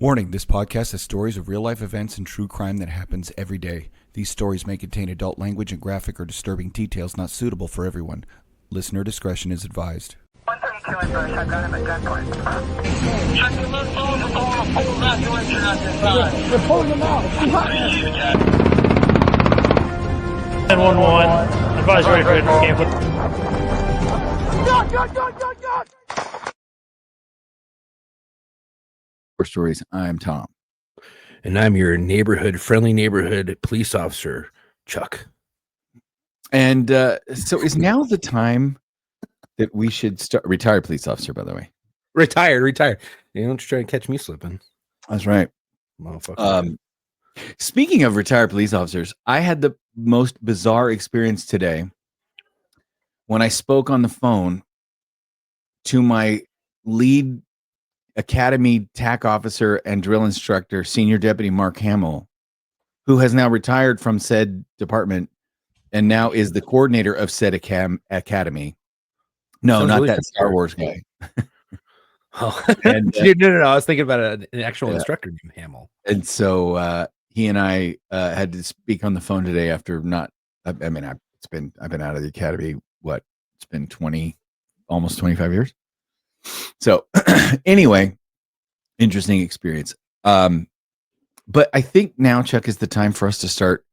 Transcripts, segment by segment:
Warning, this podcast has stories of real-life events and true crime that happens every day. These stories may contain adult language and graphic or disturbing details not suitable for everyone. Listener discretion is advised. 132 in Bush, I've got him at gunpoint. Check the missiles, we're going to pull that direction on this side. They're pulling them out. 10-1-1, advise ready for camp. God! Stories. I'm Tom. And I'm your friendly neighborhood police officer, Chuck. And so is now the time that we should start? Retired police officer, by the way. Retired. You don't try to catch me slipping. That's right. Motherfucker. Speaking of retired police officers, I had the most bizarre experience today when I spoke on the phone to my lead Academy TAC officer and drill instructor, Senior Deputy Mark Hamill, who has now retired from said department and now is the coordinator of said academy. No, Sounds not really that Star Wars guy. Oh, And, no. I was thinking about an actual instructor named Hamill. And so he and I had to speak on the phone today after not. I've been out of the academy. What? It's been almost 25 years. So anyway, interesting experience. But I think now, Chuck, is the time for us to start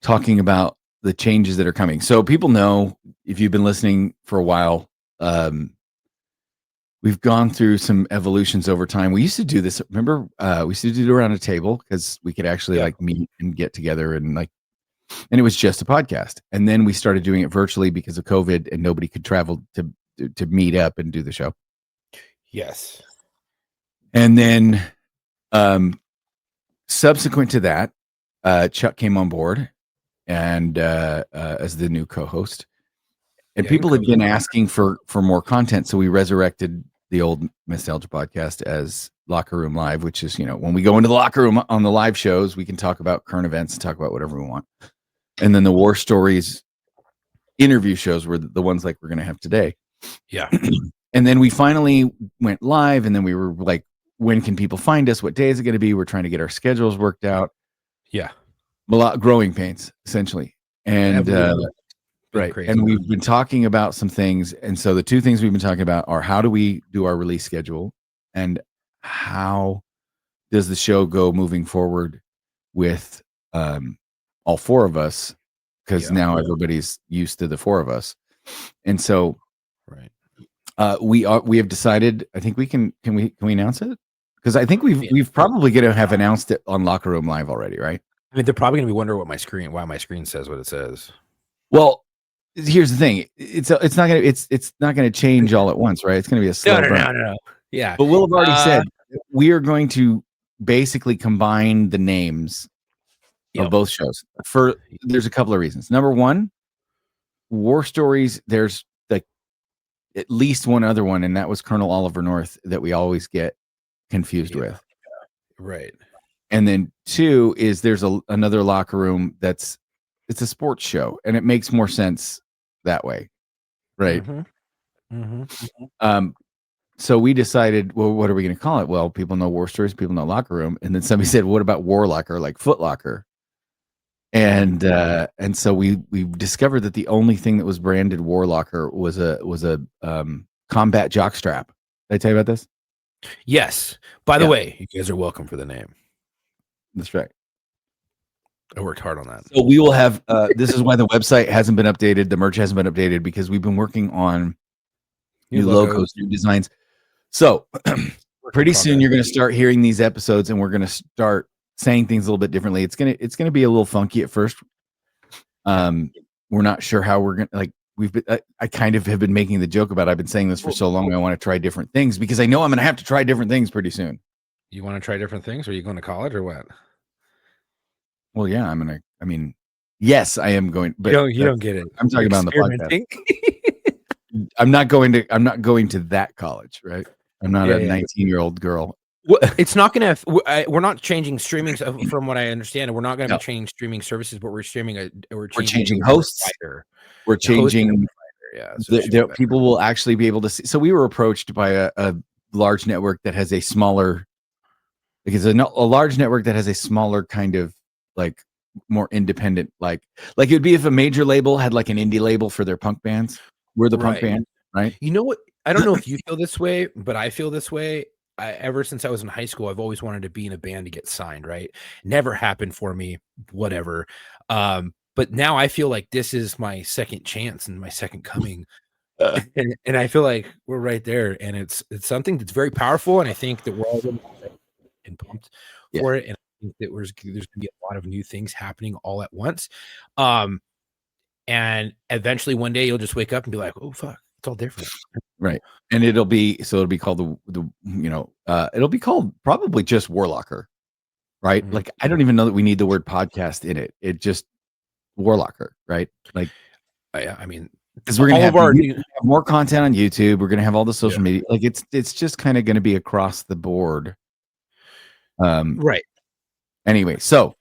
talking about the changes that are coming. So people know, if you've been listening for a while, we've gone through some evolutions over time. We used to do this. Remember, we used to do it around a table because we could actually like meet and get together and it was just a podcast. And then we started doing it virtually because of COVID and nobody could travel to meet up and do the show. Yes. And then subsequent to that, Chuck came on board and as the new co-host. And people had been asking for more content, so we resurrected the old Nostalgia podcast as Locker Room Live, which is, when we go into the locker room on the live shows, we can talk about current events and talk about whatever we want. And then the War Stories interview shows were the ones like we're going to have today. Yeah. And then we finally went live, and then we were like, when can people find us? What day is it going to be? We're trying to get our schedules worked out. Yeah. A lot growing pains, essentially. And right. Crazy. And we've been talking about some things. And so the two things we've been talking about are how do we do our release schedule and how does the show go moving forward with all four of us? Because now everybody's used to the four of us. And so right. We have decided, I think can we announce it? Because I think we've probably going to have announced it on Locker Room Live already, right? I mean, they're probably going to be wondering why my screen says what it says. Well, here's the thing. It's not going to change all at once, right? It's going to be a slow burn. No. Yeah. But we'll have already said we are going to basically combine the names of both shows. There's a couple of reasons. Number one, War Stories, there's at least one other one, and that was Colonel Oliver North that we always get confused with. Right. And then two is there's another locker room it's a sports show, and it makes more sense that way. Right. Mm-hmm. Mm-hmm. So we decided, well, what are we going to call it? Well, people know War Stories, people know Locker Room. And then somebody said, what about War Locker, like Foot Locker? And so we discovered that the only thing that was branded War Locker was a combat jock strap. Did I tell you about this? Yes. By the way, you guys are welcome for the name. That's right. I worked hard on that. So we will have. This is why the website hasn't been updated. The merch hasn't been updated because we've been working on new logos, new designs. So pretty soon you're going to start hearing these episodes, and we're going to start saying things a little bit differently. It's gonna be a little funky at first. We're not sure how we're gonna I kind of have been making the joke about I've been saying this for so long. I want to try different things because I know I'm gonna have to try different things pretty soon. You want to try different things? Are you going to college or what? Well, yeah, yes, I am going. But you don't get it. I'm talking about on the podcast. I'm not going to that college, right? I'm not a 19-year-old girl. Well, it's not going to. We're not changing streaming, from what I understand. We're not going to be changing streaming services, but we're changing hosts. We're changing. Yeah, people will actually be able to see. So we were approached by a large network that has a smaller Like it's a large network that has a smaller kind of like more independent, like it would be if a major label had like an indie label for their punk bands. We're the punk band, right? You know what? I don't know if you feel this way, but I feel this way. Ever since I was in high school, I've always wanted to be in a band to get signed, right? Never happened for me, whatever. But now I feel like this is my second chance and my second coming. And I feel like we're right there. And it's something that's very powerful. And I think that we're all really excited and pumped for it. And I think that there's going to be a lot of new things happening all at once. And eventually one day you'll just wake up and be like, oh, fuck, it's all different. Right. And it'll be called it'll be called probably just Warlocker, right? Mm-hmm. Like, I don't even know that we need the word podcast in it. It just Warlocker, right? Like, I mean, because we're going to have more content on YouTube. We're going to have all the social media. Like it's just kind of going to be across the board. Right. Anyway, so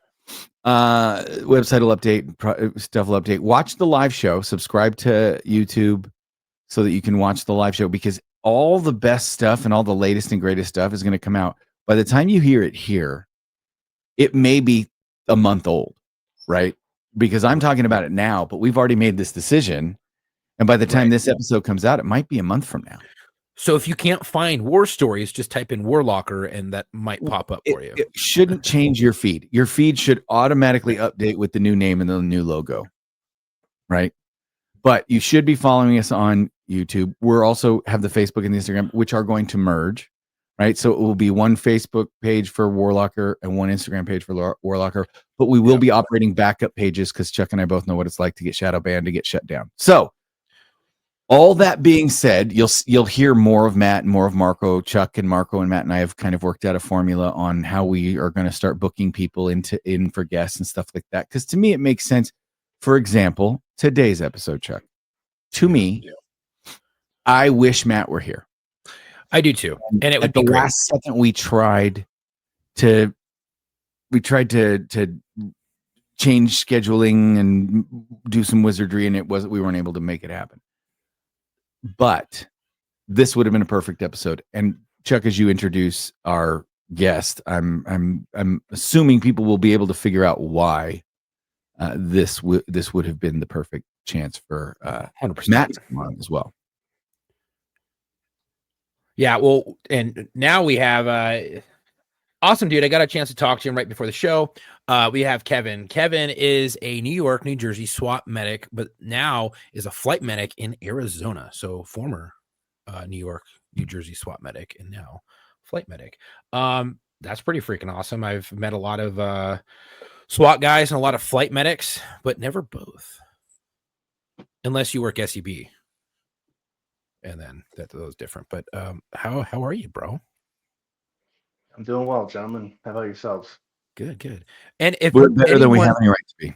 website will update, stuff will update. Watch the live show, subscribe to YouTube so that you can watch the live show, because all the best stuff and all the latest and greatest stuff is going to come out. By the time you hear it here, it may be a month old, right? Because I'm talking about it now, but we've already made this decision. And by the time this episode comes out, it might be a month from now. So if you can't find war stories, just type in Warlocker and that might pop up for you. It shouldn't change your feed. Your feed should automatically update with the new name and the new logo, right? But you should be following us on YouTube. We're also have the Facebook and the Instagram, which are going to merge, right? So it will be one Facebook page for Warlocker and one Instagram page for Warlocker. But we will be operating backup pages because Chuck and I both know what it's like to get shadow banned, to get shut down. So all that being said, you'll hear more of Matt and more of Marco. Chuck and Marco and Matt and I have kind of worked out a formula on how we are going to start booking people in for guests and stuff like that. Because to me, it makes sense. For example, today's episode, Chuck. To me, I wish Matt were here. I do too, and it would be the great. last second we tried to change scheduling and do some wizardry, and we weren't able to make it happen. But this would have been a perfect episode. And Chuck, as you introduce our guest, I'm assuming people will be able to figure out why this would have been the perfect chance for 100%. Matt to come on as well. Yeah, well, and now we have awesome dude. I got a chance to talk to him right before the show. We have Kevin. Kevin is a New York, New Jersey SWAT medic, but now is a flight medic in Arizona. So former New York, New Jersey SWAT medic, and now flight medic. That's pretty freaking awesome. I've met a lot of SWAT guys and a lot of flight medics, but never both, unless you work SEB. And then that was different. But how are you, bro? I'm doing well, gentlemen. How about yourselves? Good. And if we're better than we have any right to be.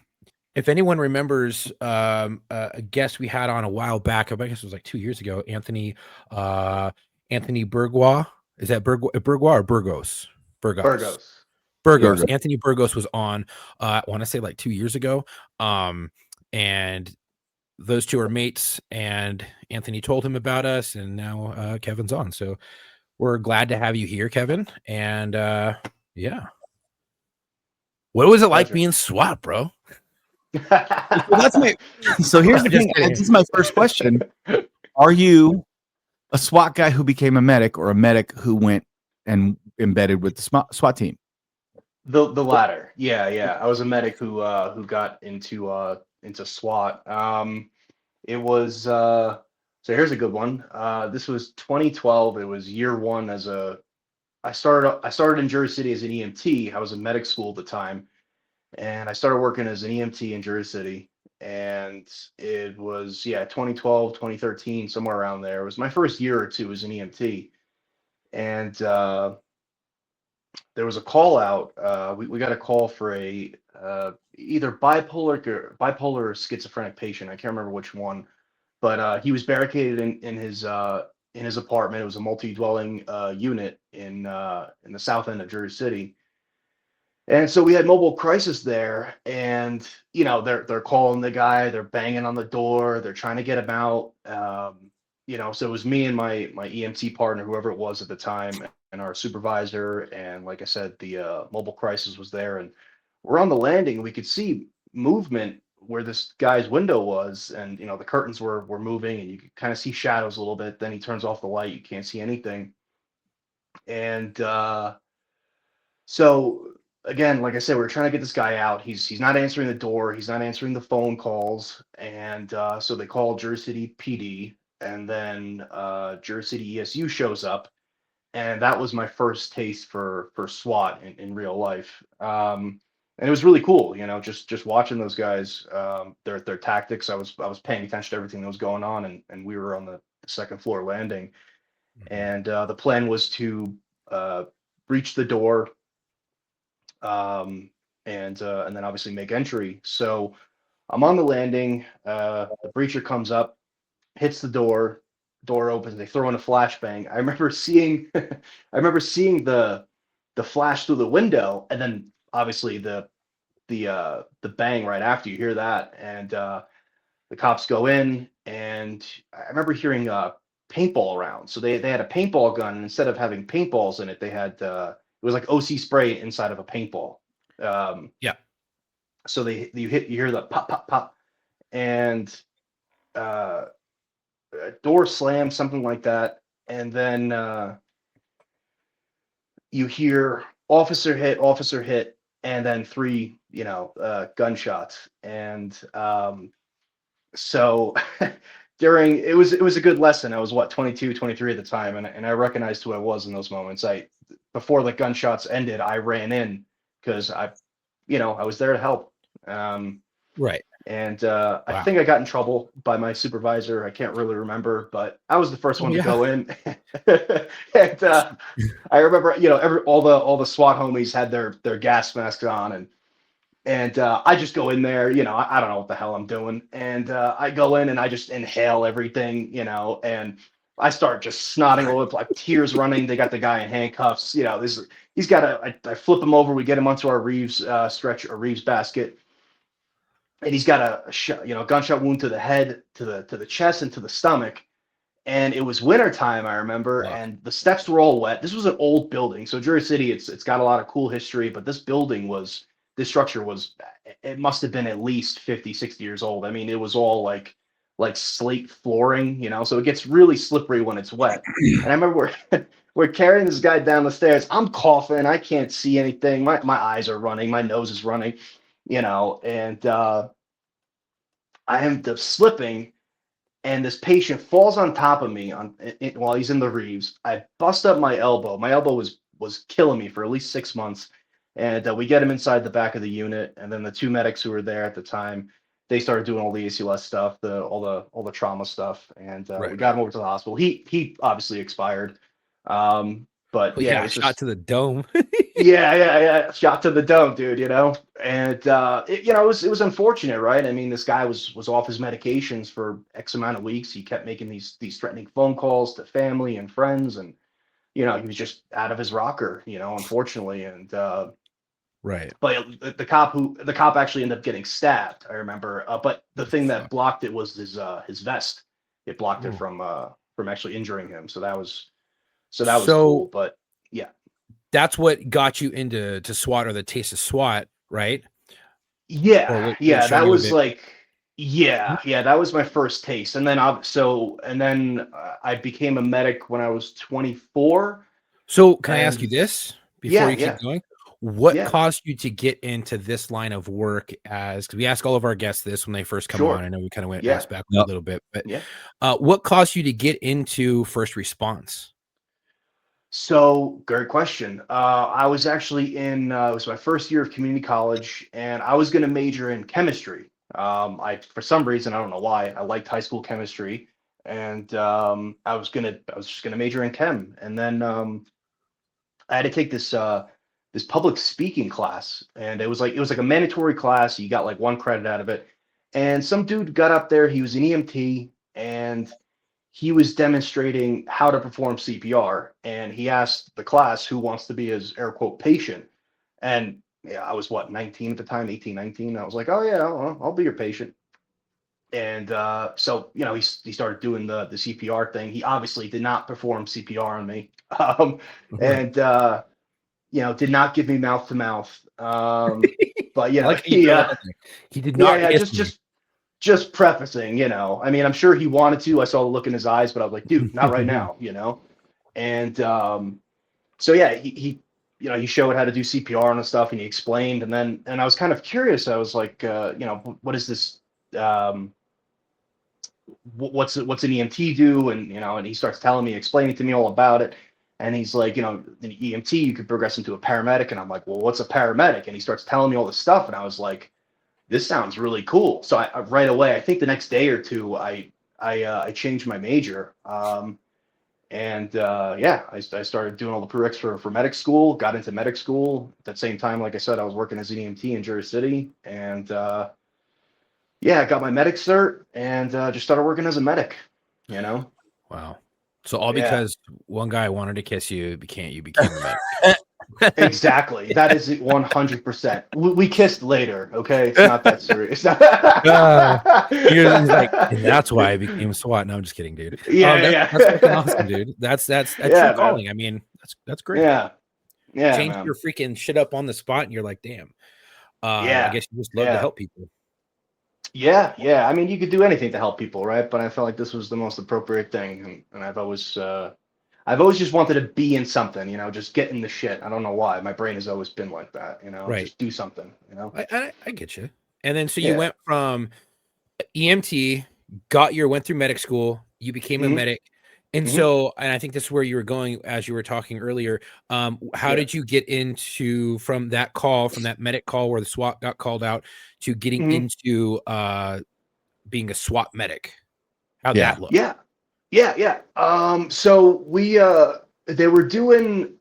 If anyone remembers a guest we had on a while back, I guess it was like 2 years ago, Anthony Burgois. Is that Burgois or Burgos? Burgos. Anthony Burgos was on I want to say like 2 years ago. And those two are mates, and Anthony told him about us, and now Kevin's on. So we're glad to have you here, Kevin. And yeah. What was it like being SWAT, bro? So here's the thing. This is my first question. Are you a SWAT guy who became a medic, or a medic who went and embedded with the SWAT team? The latter. Yeah. I was a medic who got into SWAT. It was so here's a good one. This was 2012. It was year one I started in Jersey City as an EMT. I was in medic school at the time, and I started working as an EMT in Jersey City. And it was 2012, 2013, somewhere around there. It was my first year or two as an EMT, and there was a call out. We got a call for a either bipolar or schizophrenic patient. I can't remember which one, but he was barricaded in his apartment. It was a multi-dwelling unit in the south end of Jersey City. And so we had mobile crisis there, and they're calling the guy, they're banging on the door, they're trying to get him out. So it was me and my EMT partner, whoever it was at the time, our supervisor, and like I said, the mobile crisis was there, and we're on the landing, and we could see movement where this guy's window was, and the curtains were moving, and you could kind of see shadows a little bit. Then he turns off the light, you can't see anything, and so again, like I said, we're trying to get this guy out. He's not answering the door. He's not answering the phone calls. And so they call Jersey City PD, and then Jersey City ESU shows up, and that was my first taste for SWAT in real life. And it was really cool, just watching those guys, their tactics. I was paying attention to everything that was going on, and we were on the second floor landing, and the plan was to breach the door, and then obviously make entry. So I'm on the landing. The breacher comes up, hits the door opens. They throw in a flashbang. I remember seeing the flash through the window, and then obviously the bang right after. You hear that, and the cops go in, and I remember hearing paintball rounds. So they had a paintball gun, and instead of having paintballs in it, they had it was like OC spray inside of a paintball. Yeah. So you hear the pop pop pop, and a door slam, something like that, and then you hear officer hit, and then 3 gunshots, and so during it was a good lesson. I was 22, 23 at the time, and I recognized who I was in those moments. Before the gunshots ended, I ran in because I was there to help. Right. And I think I got in trouble by my supervisor. I can't really remember, but I was the first one to go in. And I remember, all the SWAT homies had their gas masks on, and I just go in there, I don't know what the hell I'm doing. And I go in and I just inhale everything, and I start just snotting all over, like tears running. They got the guy in handcuffs. He's got I flip him over. We get him onto our Reeves Reeves basket. And he's got a gunshot wound to the head, to the chest, and to the stomach. And it was wintertime, I remember, and the steps were all wet. This was an old building. So Jersey City, it's got a lot of cool history, but this structure was, it must have been at least 50, 60 years old. I mean, it was all like slate flooring, so it gets really slippery when it's wet. And I remember we're carrying this guy down the stairs. I'm coughing. I can't see anything. My eyes are running. My nose is running. And I end up slipping, and this patient falls on top of me while he's in the Reeves. I bust up my elbow. My elbow was killing me for at least 6 months, and we get him inside the back of the unit. And then the 2 medics who were there at the time, they started doing all the ACLS stuff, all the trauma stuff, and we got him over to the hospital. He obviously expired. But yeah, shot to the dome. yeah, shot to the dome, dude. And it was unfortunate, right? I mean, this guy was off his medications for X amount of weeks. He kept making these threatening phone calls to family and friends, and he was just out of his rocker, unfortunately. And right. But the cop actually ended up getting stabbed, I remember. But the thing that blocked it was his vest. It blocked it from actually injuring him. So that was cool. But yeah, that's what got you into SWAT, or the taste of SWAT, right? Yeah, that was that was my first taste. And then I became a medic when I was 24. So can I ask you this before you keep going? What Yeah. caused you to get into this line of work? Because we ask all of our guests this when they first come on. I know we kind of went back a little bit, but what caused you to get into first response? So, great question. I was actually it was my first year of community college, and I was going to major in chemistry. For some reason, I don't know why, I liked high school chemistry, and I was just gonna major in chem. And then I had to take this public speaking class, and it was like a mandatory class. You got like 1 credit out of it, and some dude got up there. He was an EMT, and he was demonstrating how to perform CPR, and he asked the class who wants to be his air quote patient. And I was 19 at the time, 18, 19. I was like, oh yeah, I'll be your patient. And so, he started doing the CPR thing. He obviously did not perform CPR on me, and did not give me mouth to mouth. But he did not. yeah, just prefacing. I mean, I'm sure he wanted to. I saw the look in his eyes, but I was like, dude, not right now. And so yeah, he showed how to do CPR and stuff, and he explained, and I was kind of curious. I was like, what is this? What's an EMT do? And he starts telling me, explaining to me all about it. And he's like, an EMT, you could progress into a paramedic. And I'm like, well, what's a paramedic? And he starts telling me all this stuff. And I was like, this sounds really cool. So I right away, I think the next day or two, I changed my major. I started doing all the prereqs for medic school, got into medic school. At that same time, like I said, I was working as an EMT in Jersey City. And I got my medic cert and just started working as a medic, Wow. So all because one guy wanted to kiss you, you became a medic. Exactly. That is 100%. We kissed later. Okay. It's not that serious. He's like, and that's why I became SWAT. No, I'm just kidding, dude. That's fucking awesome, dude. That's your calling. I mean, that's great. Yeah. Change your freaking shit up on the spot, and you're like, damn. I guess you just love to help people. Yeah. I mean, you could do anything to help people, right? But I felt like this was the most appropriate thing, and I've always just wanted to be in something, just get in the shit. I don't know why. My brain has always been like that, right. Just do something, I get you. And then so you went from EMT, went through medic school, you became a medic. And so, and I think this is where you were going as you were talking earlier. How did you get from that medic call where the SWAT got called out to getting into being a SWAT medic? How'd that look? Yeah. So they were doing,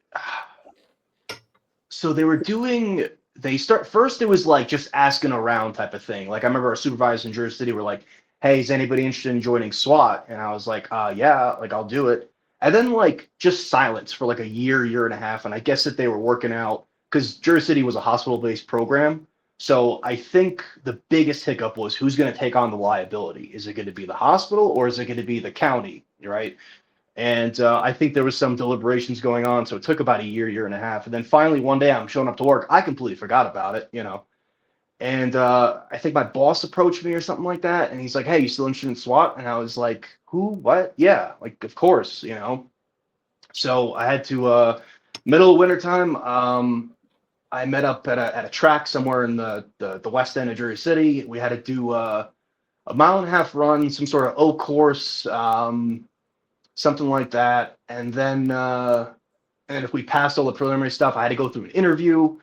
first it was like just asking around type of thing. Like I remember our supervisors in Jersey City were like, hey, is anybody interested in joining SWAT? And I was like, yeah, like I'll do it. And then like just silence for like a year and a half. And I guess that they were working out because Jersey City was a hospital-based program. So I think the biggest hiccup was who's going to take on the liability. Is it going to be the hospital or is it going to be the county, right? And I think there was some deliberations going on. So it took about a year and a half. And then finally one day I'm showing up to work. I completely forgot about it, And I think my boss approached me or something like that. And he's like, hey, you still interested in SWAT? And I was like, who? What? Yeah, like, of course, So I had to, middle of wintertime, I met up at a track somewhere in the west end of Jersey City. We had to do a 1.5 mile run, some sort of O course, something like that. And then if we passed all the preliminary stuff, I had to go through an interview.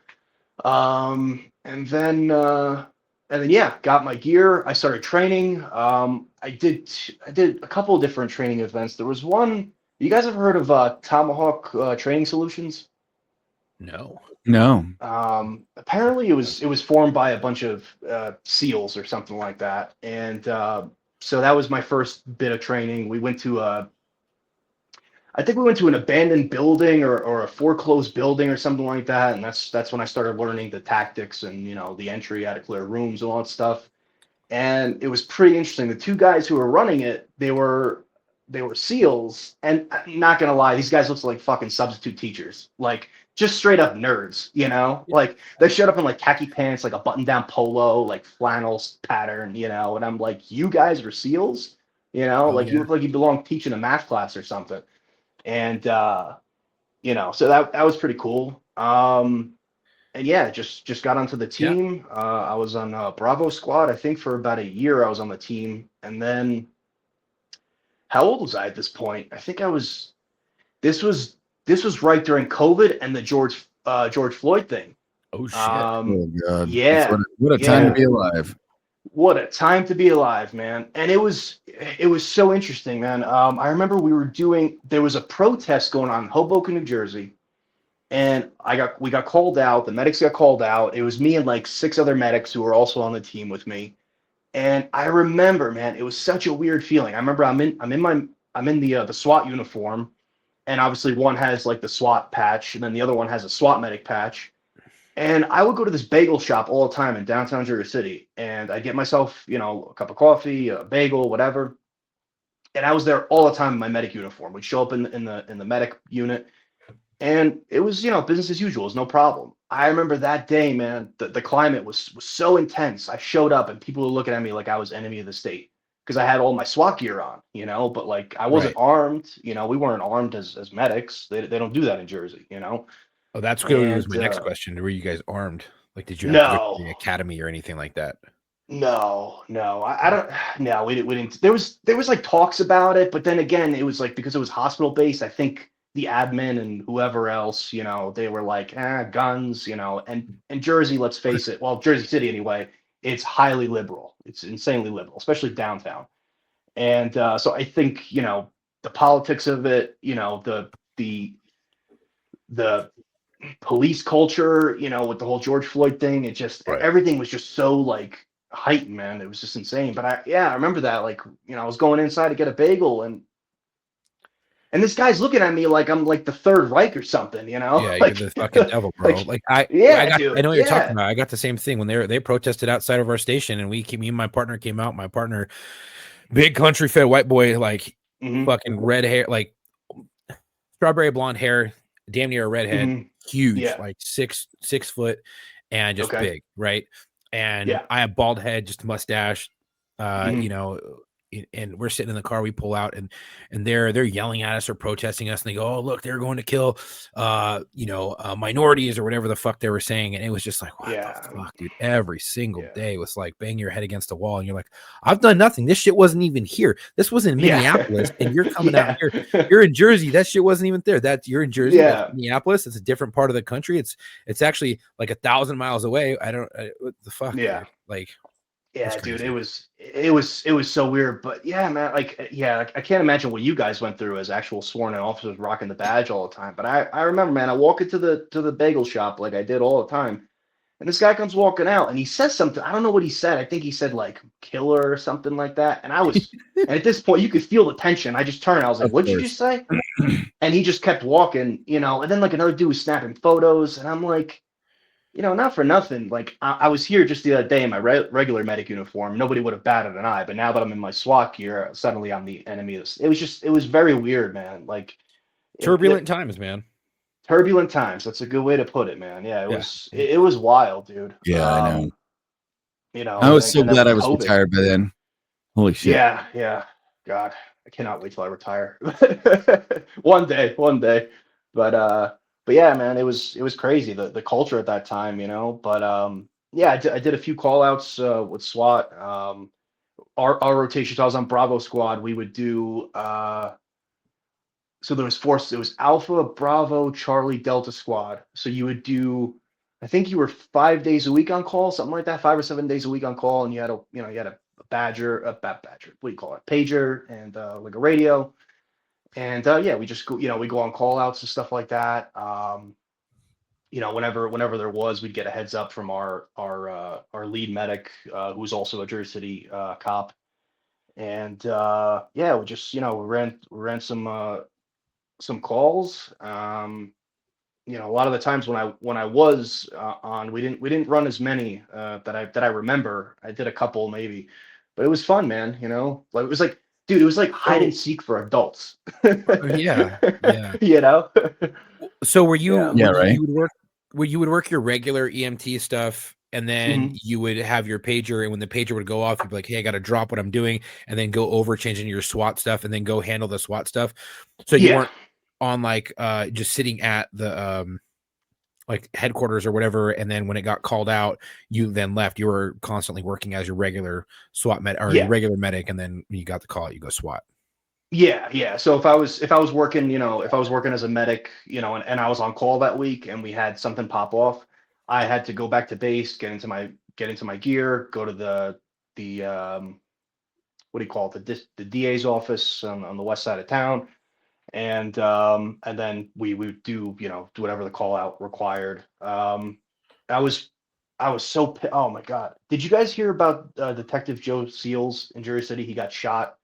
And then got my gear. I started training. I did a couple of different training events. There was one. You guys ever heard of Tomahawk Training Solutions? No. Apparently it was formed by a bunch of SEALs or something like that. And so that was my first bit of training. We went to I think we went to an abandoned building or a foreclosed building or something like that. And that's when I started learning the tactics and, the entry, how to clear rooms and all that stuff. And it was pretty interesting. The two guys who were running it, they were SEALs. And I'm not going to lie, these guys looked like fucking substitute teachers, like just straight up nerds, like they showed up in like khaki pants, like a button down polo, like flannel pattern, and I'm like, you guys are SEALs, you look like you belong teaching a math class or something. And, so that was pretty cool. And yeah, just got onto the team. Yeah. I was on Bravo Squad, I think for about a year I was on the team. And then how old was I at this point? I think this was right during COVID and the George Floyd thing. Oh, shit. Oh, God. Yeah. What a time to be alive. What a time to be alive, man. And it was so interesting, man. I remember there was a protest going on in Hoboken, New Jersey. And we got called out. The medics got called out. It was me and like 6 other medics who were also on the team with me. And I remember, man, it was such a weird feeling. I remember I'm in the SWAT uniform, and obviously one has like the SWAT patch, and then the other one has a SWAT medic patch. And I would go to this bagel shop all the time in downtown Jersey City, and I'd get myself, a cup of coffee, a bagel, whatever. And I was there all the time in my medic uniform. We'd show up in the medic unit, and it was, business as usual. It was no problem. I remember that day, man, the climate was so intense. I showed up and people were looking at me like I was enemy of the state because I had all my SWAT gear on, but like I wasn't armed, we weren't armed as medics. They don't do that in Jersey, Oh, that's good. Was my next question. Were you guys armed? Like, did you have to go to the academy or anything like that? No, I don't. No, we didn't. There was like talks about it, but then again, it was like because it was hospital based. I think the admin and whoever else, they were like, guns, and Jersey, let's face it. Well, Jersey City anyway. It's highly liberal. It's insanely liberal, especially downtown. And so I think the politics of it, the police culture, with the whole George Floyd thing, it just everything was just so like heightened, man. It was just insane. But I remember that, like, I was going inside to get a bagel, and this guy's looking at me like I'm like the Third Reich or something, Yeah, like, you're the fucking devil, bro. I know what you're talking about. I got the same thing when they protested outside of our station, and me and my partner came out. My partner, big country fed white boy, like fucking red hair, like strawberry blonde hair, damn near a redhead, huge, like 6 foot, and just big, right? And I have bald head, just a mustache, and we're sitting in the car. We pull out, and they're yelling at us or protesting us, and they go, "Oh, look, they're going to kill, minorities," or whatever the fuck they were saying. And it was just like, what the fuck, dude? Every single day was like bang your head against the wall, and you're like, I've done nothing. This shit wasn't even here. This was in Minneapolis, and you're coming out here. You're in Jersey. That shit wasn't even there. You're in Jersey. That's Minneapolis. It's a different part of the country. It's actually like 1,000 miles away. What the fuck? Yeah, dude? Like. Yeah, dude, it was so weird, but yeah, man, I can't imagine what you guys went through as actual sworn in officers rocking the badge all the time. But I remember, man, I walk into the bagel shop like I did all the time, and this guy comes walking out, and he says something. I don't know what he said. I think he said like killer or something like that. And and at this point, you could feel the tension. I just turned. I was like, "What'd you just say?" And he just kept walking, and then like another dude was snapping photos, and I'm like, not for nothing. Like I was here just the other day in my regular medic uniform. Nobody would have batted an eye. But now that I'm in my SWAT gear, suddenly I'm the enemy of this. It was very weird, man. Like turbulent times, man. Turbulent times. That's a good way to put it, man. Yeah, it was wild, dude. Yeah, I know. I was so glad I was retired by then. Holy shit. Yeah. God, I cannot wait till I retire. One day. But yeah, man, it was crazy, the culture at that time, But I did a few call outs with SWAT. Our rotation, so I was on Bravo squad. We would do so there was four. It was Alpha, Bravo, Charlie, Delta squad. So you would do, I think you were 5 days a week on call, something like that, 5 or 7 days a week on call, and you had a badger, what do you call it, pager, and like a radio. And we just go, we go on call outs and stuff like that. Whenever there was, we'd get a heads up from our lead medic, who was also a Jersey City cop. And we just, we ran some calls. A lot of the times when I was on, we didn't run as many that I remember. I did a couple maybe, but it was fun, man. Like it was like, dude, it was like hide and seek for adults. Yeah. So were you? right. You would work your regular EMT stuff, and then you would have your pager, and when the pager would go off, you'd be like, "Hey, I got to drop what I'm doing," and then go over changing your SWAT stuff, and then go handle the SWAT stuff. So you weren't on like just sitting at the like headquarters or whatever, and then when it got called out, you then left. You were constantly working as your regular SWAT med or your regular medic, and then when you got the call, you go SWAT. Yeah. So if I was working, if I was working as a medic, and I was on call that week, and we had something pop off, I had to go back to base, get into my gear, go to the what do you call it, the DA's office on the west side of town. And then we would do whatever the call out required. I was so oh my god, did you guys hear about Detective Joe Seals in Jersey City? He got shot.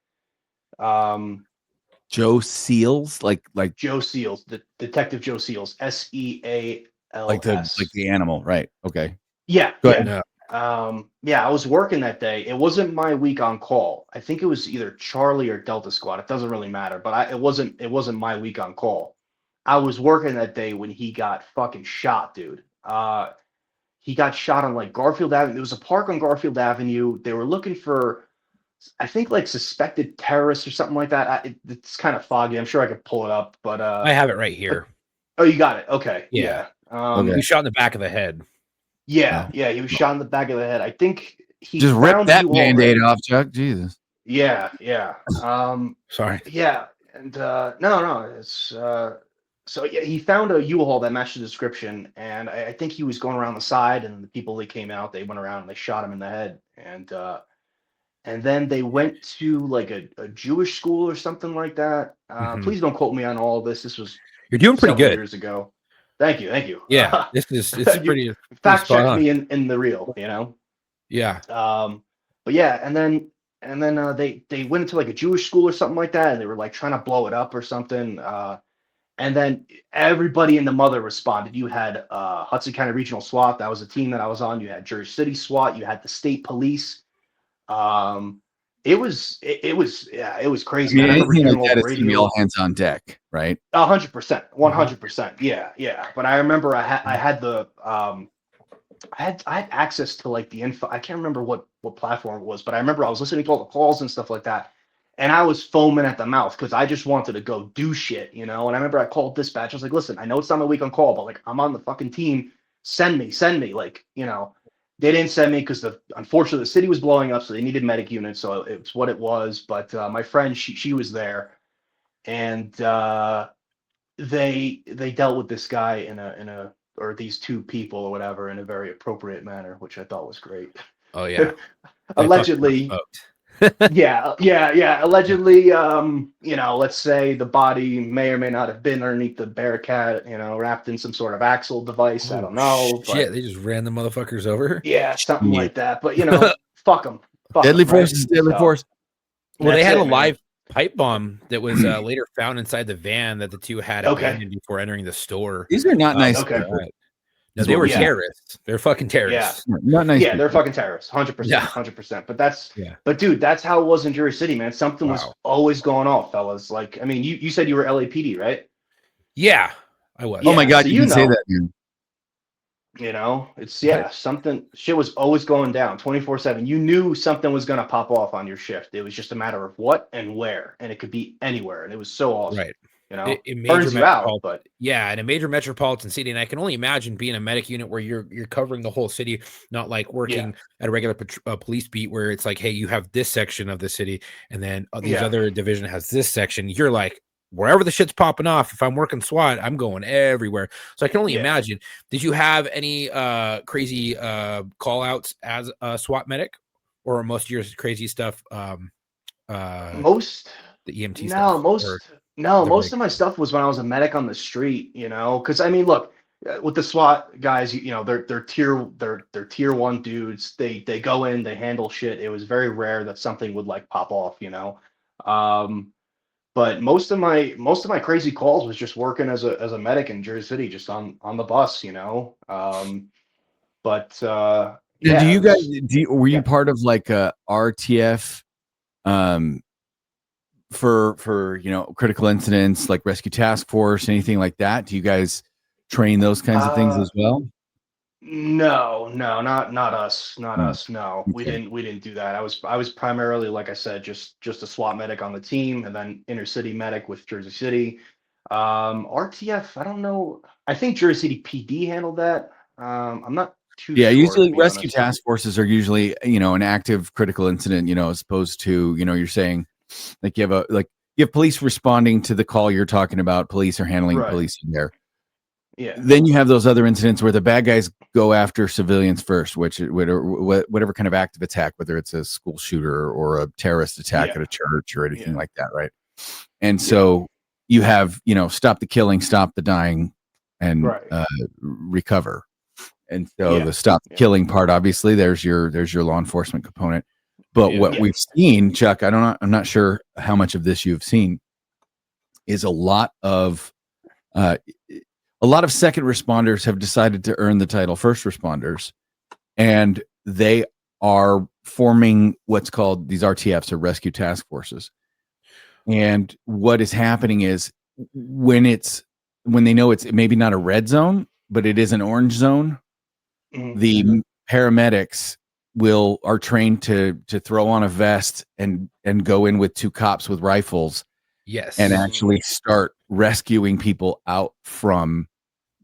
Joe Seals, like Joe Seals, Detective Joe Seals, SEALS. Like the animal, right? Okay. Yeah, Go yeah. ahead. Yeah, I was working that day. It wasn't my week on call. I think it was either Charlie or Delta Squad. It doesn't really matter, but it wasn't my week on call. I was working that day when he got fucking shot, dude. He got shot on like Garfield Avenue. There was a park on Garfield Avenue. They were looking for, I think, like suspected terrorists or something like that. It's kind of foggy. I'm sure I could pull it up, but I have it right here. oh, you got it. Okay, Yeah. yeah. He was shot in the back of the head. Yeah, yeah, he was shot in the back of the head. I think he just ripped that U-Haul Band-Aid off, Chuck. Jesus. Yeah, yeah. Sorry. Yeah, and no, it's so yeah, he found a U-Haul that matched the description, and I think he was going around the side, and the people that came out, they went around and they shot him in the head, and then they went to like a Jewish school or something like that. Please don't quote me on all of this. This was You're doing pretty several good. years ago. Thank you, thank you. Yeah, this is pretty fact spot check on. me in the real, you know. Yeah. But yeah, and then they went into like a Jewish school or something like that, and they were like trying to blow it up or something. And then everybody in the mother responded. You had Hudson County Regional SWAT, that was a team that I was on. You had Jersey City SWAT. You had the state police. It was crazy. I mean, I remember anything hearing like that, all the it's gonna be radio. all hands on deck, right? 100%, 100%. Yeah. But I remember I had the I had access to like the info. I can't remember what platform it was, but I remember I was listening to all the calls and stuff like that, and I was foaming at the mouth because I just wanted to go do shit, you know. And I remember I called dispatch. I was like, "Listen, I know it's not my week on call, but like I'm on the fucking team. Send me, like, you know." They didn't send me because unfortunately the city was blowing up, so they needed medic units. So it's what it was. But my friend, she was there, and they dealt with this guy in a or these two people or whatever in a very appropriate manner, which I thought was great. Oh yeah. Allegedly. yeah. Allegedly, you know, let's say the body may or may not have been underneath the Bearcat, you know, wrapped in some sort of axle device. I don't know. Shit, But they just ran the motherfuckers over. yeah, something like that. But you know, fuck them. Deadly force is deadly force. Well, they had a man. live pipe bomb that was later found inside the van that the two had abandoned before entering the store. These are not nice. Okay. No, they were terrorists. They're fucking terrorists. Yeah. Not nice. Yeah, they're fucking terrorists. 100%. 100%. But dude, that's how it was in Jersey City, man. Something was always going off, fellas. Like, I mean, you said you were LAPD, right? Yeah, I was. Oh my God, so you can say that, man. You know, it's something, shit was always going down 24/7. You knew something was going to pop off on your shift. It was just a matter of what and where, and it could be anywhere. And it was so awesome. Right. You know, it burns you out, but yeah, in a major metropolitan city, and I can only imagine being a medic unit where you're covering the whole city, not like working at a regular police beat where it's like, hey, you have this section of the city, and then these other division has this section. You're like, wherever the shit's popping off, if I'm working SWAT, I'm going everywhere. So I can only imagine. Did you have any crazy call outs as a SWAT medic, or most of your crazy stuff? Most the EMT stuff. Most of my stuff was when I was a medic on the street, you know, because I mean, look, with the SWAT guys, you know, they're tier 1 dudes. They go in, they handle shit. It was very rare that something would like pop off, you know. But most of my crazy calls was just working as a medic in Jersey City, just on the bus, you know. Do you guys were you part of like a RTF for you know, critical incidents like rescue task force, anything like that? Do you guys train those kinds of things as well? No, not us. No, Okay. we didn't do that. I was primarily, like I said, just a SWAT medic on the team, and then inner city medic with Jersey City. RTF, I don't know. I think Jersey City PD handled that. I'm not too sure, usually rescue task forces are usually, you know, an active critical incident, you know, as opposed to, you know, you're saying like you have police responding to the call you're talking about. Police are handling policing there. Yeah. Then you have those other incidents where the bad guys go after civilians first, whatever kind of active attack, whether it's a school shooter or a terrorist attack at a church or anything like that, right? And so you have, you know, stop the killing, stop the dying, and recover. And so the stop the killing part, obviously, there's your law enforcement component. But what we've seen, Chuck, I'm not sure how much of this you've seen, is a lot of a lot of second responders have decided to earn the title first responders, and they are forming what's called these RTFs, or rescue task forces. And what is happening is when they know it's maybe not a red zone, but it is an orange zone, the paramedics are trained to throw on a vest and go in with 2 cops with rifles, Yes, and actually start rescuing people out from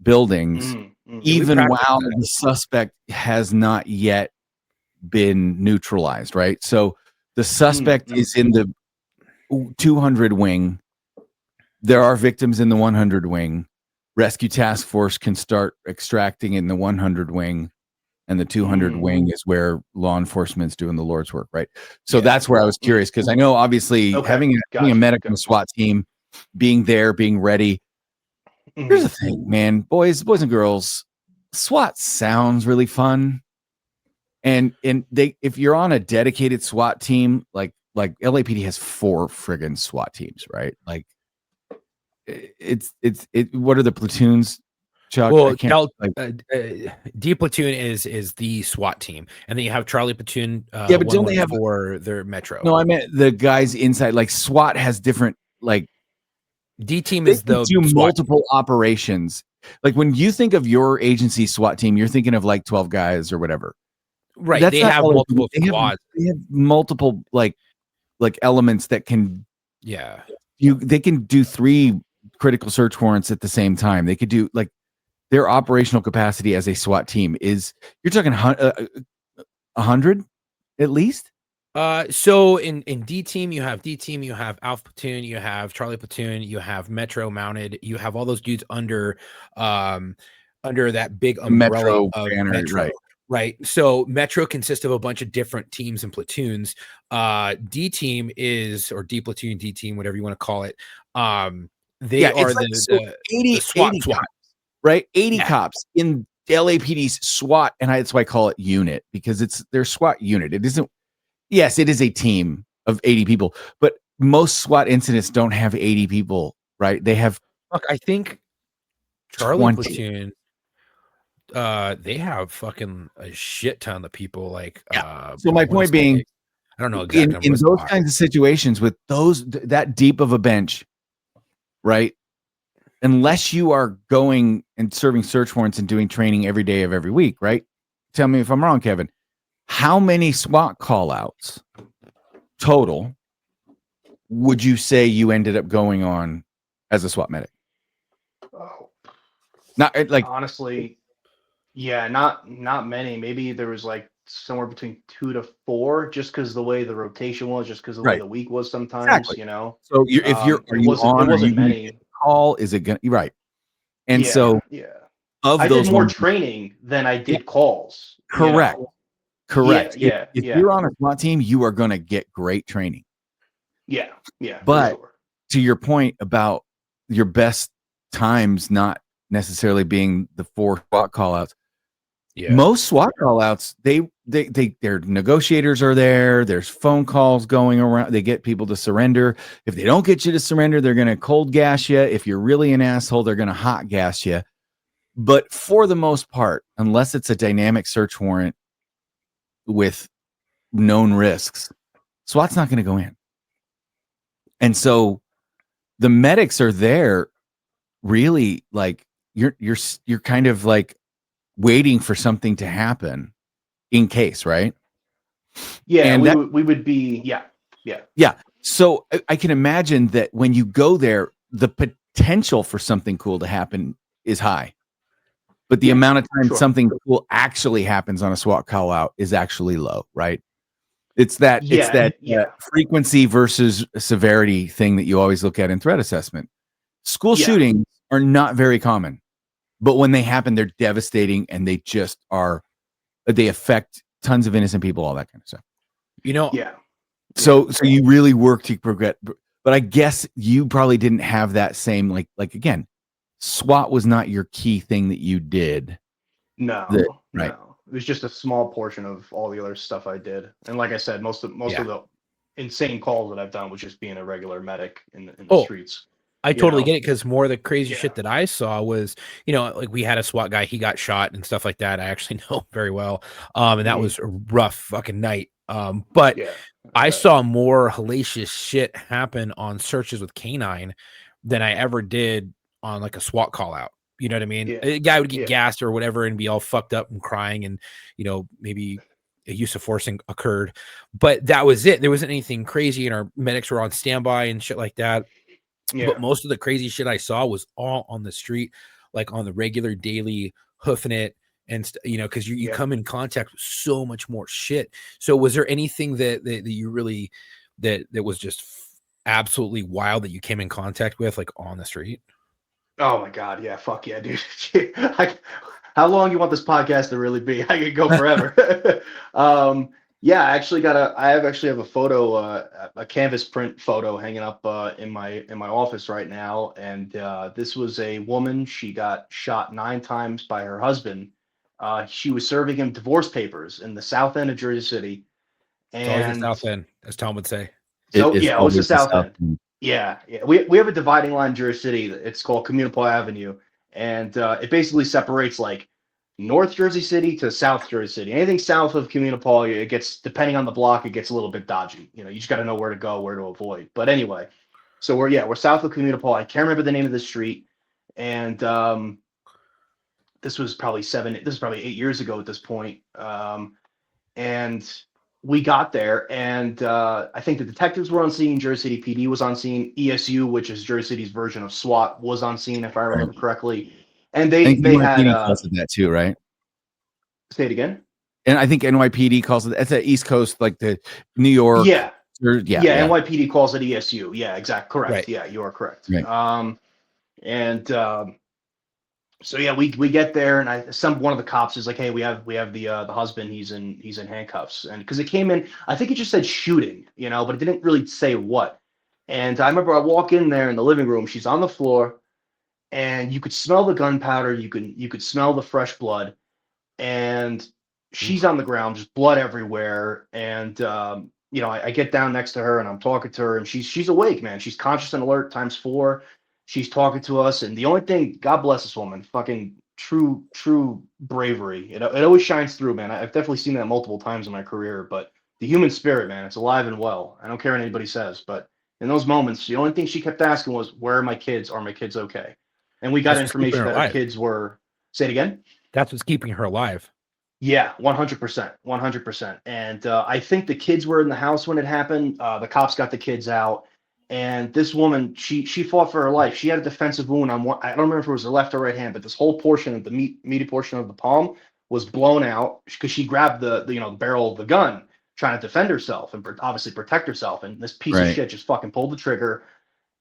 buildings, even while the suspect has not yet been neutralized, right? So the suspect is in the 200 wing. There are victims in the 100 wing. Rescue task force can start extracting in the 100 wing, and the 200 wing is where law enforcement's doing the Lord's work, right? So that's where I was curious, because I know obviously having a medic and a SWAT team, being there, being ready. Here's the thing, man, boys and girls, SWAT sounds really fun. And if you're on a dedicated SWAT team, like LAPD has 4 friggin' SWAT teams, right? Like what are the platoons, Chuck? Well, D platoon is the SWAT team, and then you have Charlie platoon. But don't they have for their metro? No, I meant the guys inside. Like SWAT has different, like D team is the do multiple operations. Like when you think of your agency SWAT team, you're thinking of like 12 guys or whatever. Right. They have multiple squads. They have multiple like elements that can. Yeah. They can do 3 critical search warrants at the same time. They could do like their operational capacity as a SWAT team is, you're talking 100 at least. So in D team, you have Alpha platoon, you have Charlie platoon, you have Metro mounted, you have all those dudes under that big umbrella Metro of banner, Metro. Right. So Metro consists of a bunch of different teams and platoons. D team or D platoon, D team, whatever you want to call it. They are the 80 SWAT, cops, right? 80 cops in LAPD's SWAT, and that's why I call it unit, because it's their SWAT unit. It isn't. Yes, it is a team of 80 people, but most SWAT incidents don't have 80 people, right? They have. Look, I think Charlie platoon. They have fucking a shit ton of people. Like, so my point being, I don't know exactly in those kinds of situations with that deep of a bench, right? Unless you are going and serving search warrants and doing training every day of every week, right? Tell me if I'm wrong, Kevin. How many SWAT call outs total would you say you ended up going on as a SWAT medic? Oh, not like honestly, yeah, not many. Maybe there was like somewhere between 2 to 4, just because the way the rotation was, just because the way the week was sometimes, you know. So it wasn't many. Call, is it gonna right? And I did more training than I did calls. Correct. You know? Correct. If you're on a SWAT team, you are going to get great training. Yeah. But to your point about your best times not necessarily being the 4 SWAT callouts, most SWAT callouts, their negotiators are there. There's phone calls going around. They get people to surrender. If they don't get you to surrender, they're going to cold gas you. If you're really an asshole, they're going to hot gas you. But for the most part, unless it's a dynamic search warrant with known risks, SWAT's not going to go in. And so the medics are there really like you're kind of like waiting for something to happen in case, right? Yeah, and we would be yeah. So I can imagine that when you go there, the potential for something cool to happen is high. But the amount of time something cool actually happens on a SWAT call out is actually low, right? It's that frequency versus severity thing that you always look at in threat assessment. School shootings are not very common, but when they happen, they're devastating, and they affect tons of innocent people, all that kind of stuff. You know, So you really work to progress, but I guess you probably didn't have that same like again. SWAT was not your key thing that you did. No. It was just a small portion of all the other stuff I did. And like I said, most of the insane calls that I've done was just being a regular medic in the streets. I you totally know? get it because more of the crazy Yeah. shit that I saw was, like we had a SWAT guy, he got shot and stuff like that. I actually know very well. And that Mhm. was a rough fucking night. But Yeah. I bet. saw more hellacious shit happen on searches with canine than I ever did on like a SWAT call out. You know what I mean? Yeah. A guy would get Yeah. gassed or whatever and be all fucked up and crying and, maybe a use of force occurred, but that was it. There wasn't anything crazy and our medics were on standby and shit like that. Yeah. But most of the crazy shit I saw was all on the street, like on the regular daily hoofing it. And because you Yeah. come in contact with so much more shit. So was there anything that you really that was just absolutely wild that you came in contact with like on the street? Oh my God. Yeah. Fuck yeah, dude. How long you want this podcast to really be? I could go forever. Yeah, I actually have a photo, a canvas print photo hanging up in my office right now. And this was a woman. She got shot 9 times by her husband. She was serving him divorce papers in the South End of Jersey City. It's always the And South End, as Tom would say. so It is yeah, it was the always the South South End. End. Yeah, yeah. We have a dividing line in Jersey City. It's called Communipaw Avenue, and it basically separates like North Jersey City to South Jersey City. Anything south of Communipaw, it gets, depending on the block, it gets a little bit dodgy. You just got to know where to go, where to avoid. But anyway, so we're south of Communipaw. I can't remember the name of the street, and this was probably 8 years ago at this point. And we got there, and I think the detectives were on scene. Jersey City PD was on scene. ESU, which is Jersey City's version of SWAT, was on scene, if I remember correctly. And I think they had NYPD calls it that too, right? say it again. And I think NYPD calls it. It's the East Coast, like the New York. Yeah, yeah. NYPD calls it ESU. Yeah, exact, correct. Right. Yeah, you are correct. Right. So yeah, we get there, and one of the cops is like, "Hey, we have the husband. He's in handcuffs." And because it came in, I think it just said shooting, but it didn't really say what. And I remember I walk in there in the living room. She's on the floor, and you could smell the gunpowder. You could smell the fresh blood, and she's on the ground, just blood everywhere. And I get down next to her, and I'm talking to her, and she's awake, man. She's conscious and alert times 4. She's talking to us, and the only thing, God bless this woman, fucking true bravery. It always shines through, man. I've definitely seen that multiple times in my career, but the human spirit, man, it's alive and well. I don't care what anybody says, but in those moments, the only thing she kept asking was, "Where are my kids? Are my kids okay?" And we got That's information that her alive. kids were. Say it again. That's what's keeping her alive. Yeah, 100%, 100%. And I think the kids were in the house when it happened. The cops got the kids out. And this woman, she fought for her life. She had a defensive wound on one. I don't remember if it was her left or right hand, but this whole portion of the meaty portion of the palm was blown out because she grabbed the barrel of the gun, trying to defend herself and obviously protect herself. And this piece of shit just fucking pulled the trigger.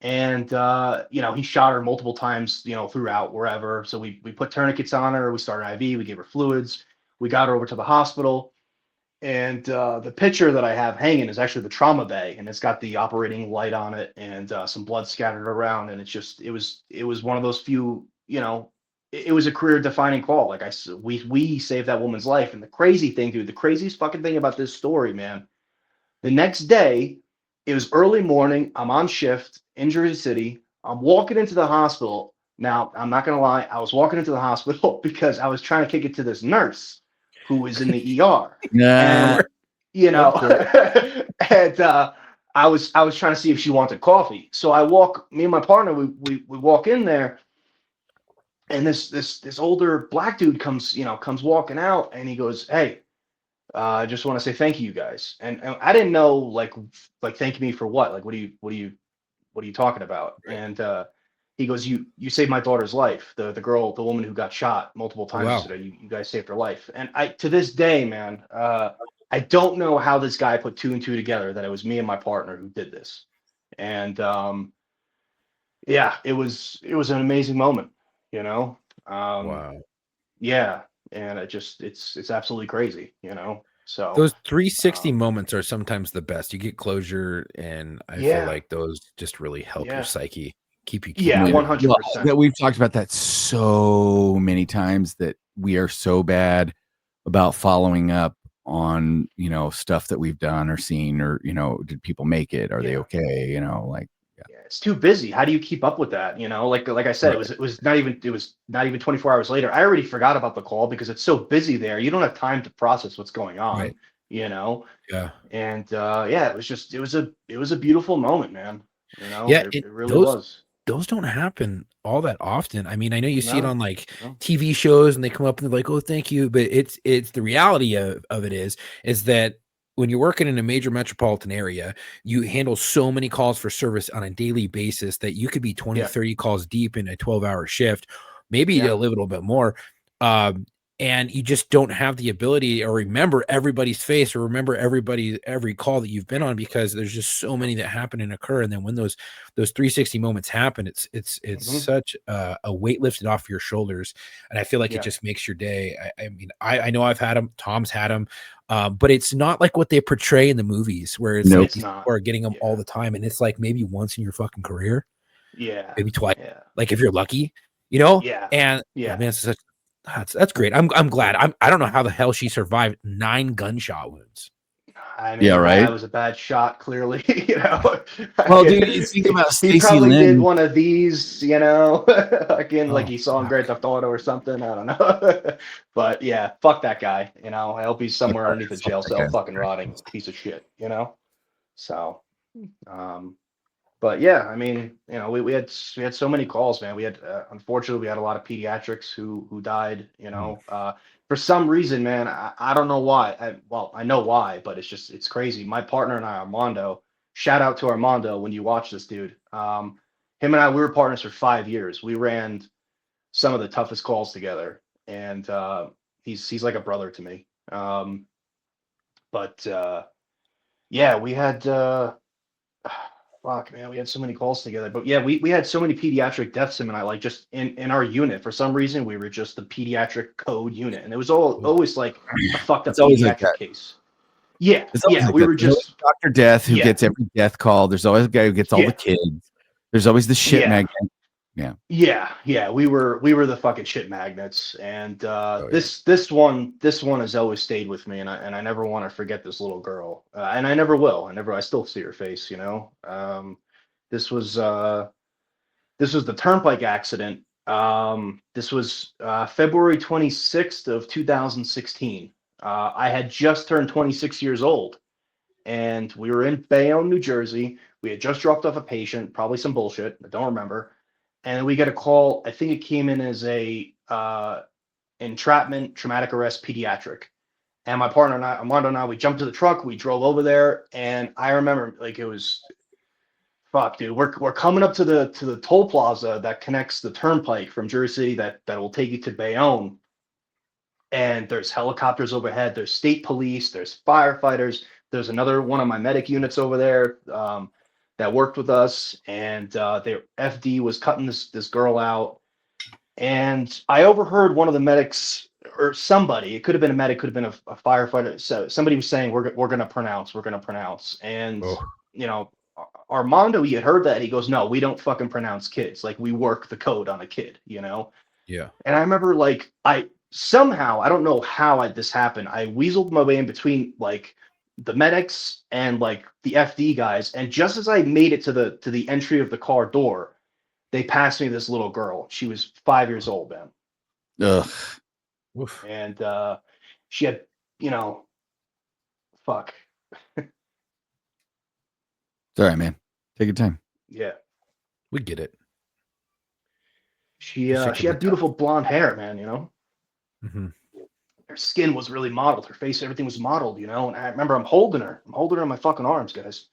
And he shot her multiple times, throughout wherever. So we put tourniquets on her. We started IV. We gave her fluids. We got her over to the hospital. And the picture that I have hanging is actually the trauma bay, and it's got the operating light on it and some blood scattered around. And it was one of those few, it was a career defining call. Like we saved that woman's life. And the crazy thing, dude, the craziest fucking thing about this story, man, the next day, it was early morning. I'm on shift in Jersey City. I'm walking into the hospital. Now, I'm not going to lie. I was walking into the hospital because I was trying to kick it to this nurse who was in the ER. Yeah. And, and I was trying to see if she wanted coffee. So me and my partner, we walk in there, and this older black dude comes walking out, and he goes, "Hey, I just want to say thank you guys." And I didn't know, like thank me for what? Like, what are you talking about? Right. And he goes, you saved my daughter's life. The woman who got shot multiple times Wow. today. You guys saved her life. And to this day, man, I don't know how this guy put 2 and 2 together that it was me and my partner who did this. And yeah, it was an amazing moment, Wow. Yeah. And it's absolutely crazy, So Those 360 moments are sometimes the best. You get closure, and I feel like those just really help your psyche, keep you. Yeah, 100%. That we've talked about that so many times that we are so bad about following up on stuff that we've done or seen, or did people make it? Are they okay? it's too busy. How do you keep up with that? You know, like I said, Right. it was not even 24 hours later. I already forgot about the call because it's so busy there. You don't have time to process what's going on. Right. You know, Yeah. and yeah, it was a beautiful moment, man. You know, Yeah. it really was. Those don't happen all that often. I mean, I know you see it No, on like no. TV shows and they come up and they're like, "Oh, thank you," but it's the reality of it is that when you're working in a major metropolitan area, you handle so many calls for service on a daily basis that you could be 20, Yeah, 30 calls deep in a 12-hour shift, maybe yeah, a little bit more. Um, and you just don't have the ability or remember everybody's face or remember every call that you've been on because there's just so many that happen and occur. And then when those 360 moments happen, it's hmm such a weight lifted off your shoulders, and I feel like it yeah. just makes your day. I mean, I know I've had them, Tom's had them, but it's not like what they portray in the movies where it's Nope. like It's these not. people are getting them all Yeah, the time, and it's like maybe once in your fucking career, yeah, maybe twice, yeah, like if you're lucky, you know. yeah, And yeah, yeah. man, it's such, that's great. I'm glad. I don't know how the hell she survived 9 gunshot wounds. I Yeah, mean, right. that was a bad shot, clearly. You know, Well, dude, you think about he Stacy probably did Lynn. one of these, you know, again, like Oh, he saw in Grand fuck. Theft Auto or something. I don't know, but yeah, fuck that guy. You know, I hope he's somewhere underneath a Fuck jail that cell, guy. fucking rotting piece of shit. You know, so. Um, but yeah, I mean, you know, we had so many calls, man. We had unfortunately we had a lot of pediatrics who died. You Mm. know, for some reason, man, I don't know why. Well, I know why, but it's crazy. My partner and I, Armando. Shout out to Armando when you watch this, dude. Him and I, we were partners for 5 years. We ran some of the toughest calls together, and he's like a brother to me. But yeah, we had. Fuck, man, we had so many calls together. But yeah, we had so many pediatric deaths, him and I, like just in our unit. For some reason, we were just the pediatric code unit. And it was always like a fucked It's up always like pediatric that. case. Yeah, It's always yeah. like We that. were There's always just Dr. Death who yeah, gets every death call. There's always a guy who gets all the yeah, kids. There's always the shit yeah. magnet. Yeah. Yeah. We were the fucking shit magnets. And Oh, yeah. this one has always stayed with me, and I never want to forget this little girl. And I never will. I still see her face, you know. This was This was the Turnpike accident. This was February 26th of 2016. I had just turned 26 years old, and we were in Bayonne, New Jersey. We had just dropped off a patient, probably some bullshit, I don't remember. And we get a call. I think it came in as a entrapment, traumatic arrest, pediatric. And my partner and I, Armando and I, we jumped to the truck. We drove over there, and I remember like it was fuck, dude. We're coming up to the toll plaza that connects the turnpike from Jersey that will take you to Bayonne. And there's helicopters overhead. There's state police. There's firefighters. There's another one of my medic units over there that worked with us, and their FD was cutting this girl out. And I overheard one of the medics or somebody. It could have been a medic, could have been a firefighter. So somebody was saying, "We're gonna pronounce. We're gonna pronounce." And Oh, you know, Armando, he had heard that. He goes, "No, we don't fucking pronounce kids. Like we work the code on a kid, you know." yeah. And I remember, like, I somehow, I don't know how this happened. I weaseled my way in between like the medics and like the FD guys, and just as I made it to the entry of the car door, they passed me this little girl. She was 5 years old, man, Ugh. Oof. and she had, you know, fuck, It's all right, man. Take your time. yeah. We get it. She These chicks she are had beautiful blonde hair, man. You know, Mhm. her skin was really modeled. Her face, everything was modeled. You know, and I remember I'm holding her. I'm holding her in my fucking arms, guys.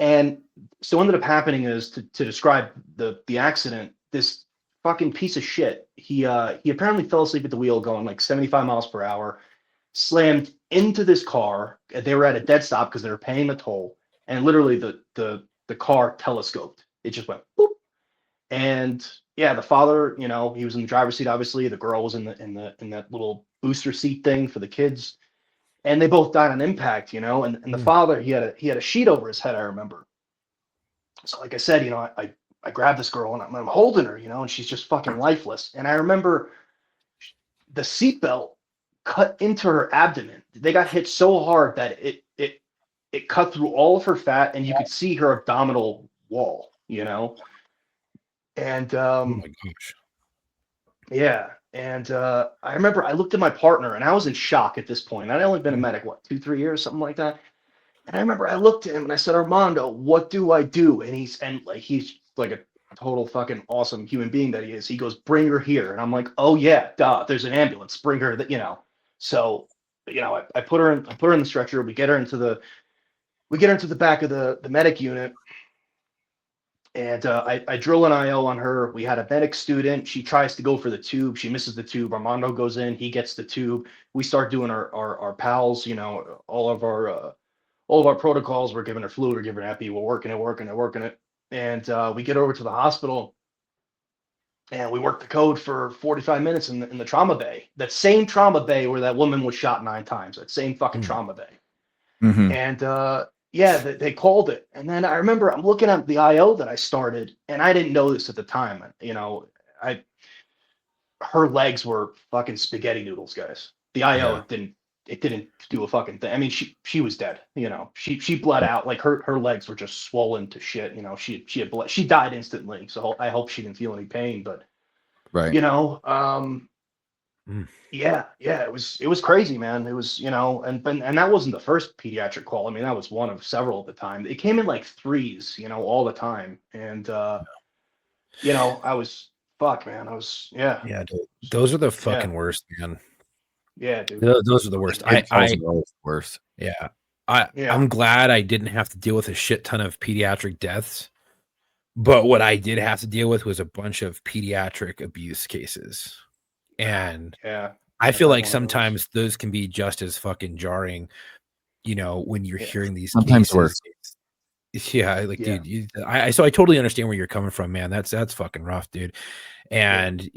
And so what ended up happening is to describe the accident. This fucking piece of shit. He apparently fell asleep at the wheel, going like 75 miles per hour. Slammed into this car. They were at a dead stop because they were paying the toll, and literally the car telescoped. It just went boop. And yeah, the father, you know, he was in the driver's seat. Obviously, the girl was in that little booster seat thing for the kids, and they both died on impact. You know, and the Mm. father, he had a sheet over his head. I remember. So, like I said, you know, I grabbed this girl and I'm holding her, you know, and she's just fucking lifeless. And I remember the seatbelt cut into her abdomen. They got hit so hard that it cut through all of her fat, and you could see her abdominal wall. you know? And Oh my gosh. yeah. And I remember I looked at my partner and I was in shock at this point. I'd only been a medic, what, 2, 3 years, something like that. And I remember I looked at him and I said, Armando, what do I do? And he's like a total fucking awesome human being that he is. He goes, bring her here. And I'm like, oh yeah, duh, there's an ambulance. Bring her that, So, I put her in the stretcher. We get her into the back of the medic unit. And I drill an IO on her. We had a medic student. She tries to go for the tube. She misses the tube. Armando goes in. He gets the tube. We start doing our pals, all of our protocols. We're giving her fluid, we're giving her epi, we're working it. And we get over to the hospital and we work the code for 45 minutes in the trauma bay. That same trauma bay where that woman was shot 9 times, that same fucking trauma bay. Mhm. And they called it. And then I remember I'm looking at the IO that I started, and I didn't know this at the time. Her legs were fucking spaghetti noodles, guys. The IO didn't do a fucking thing. I mean, she was dead. She bled out, like her legs were just swollen to shit. She had bled. She died instantly. So I hope she didn't feel any pain. But Right. yeah, it was crazy, man. It was, and that wasn't the first pediatric call. I mean, that was one of several at the time. It came in like threes, all the time. And I was fuck, man. I was Yeah, dude. Those are the fucking worst, man. Yeah, dude. Those are the worst. Worst. Yeah. I'm glad I didn't have to deal with a shit ton of pediatric deaths. But what I did have to deal with was a bunch of pediatric abuse cases. And I feel like sometimes those can be just as fucking jarring, when you're hearing these sometimes cases. Worse. Yeah, dude, I totally understand where you're coming from, man. That's fucking rough, dude. And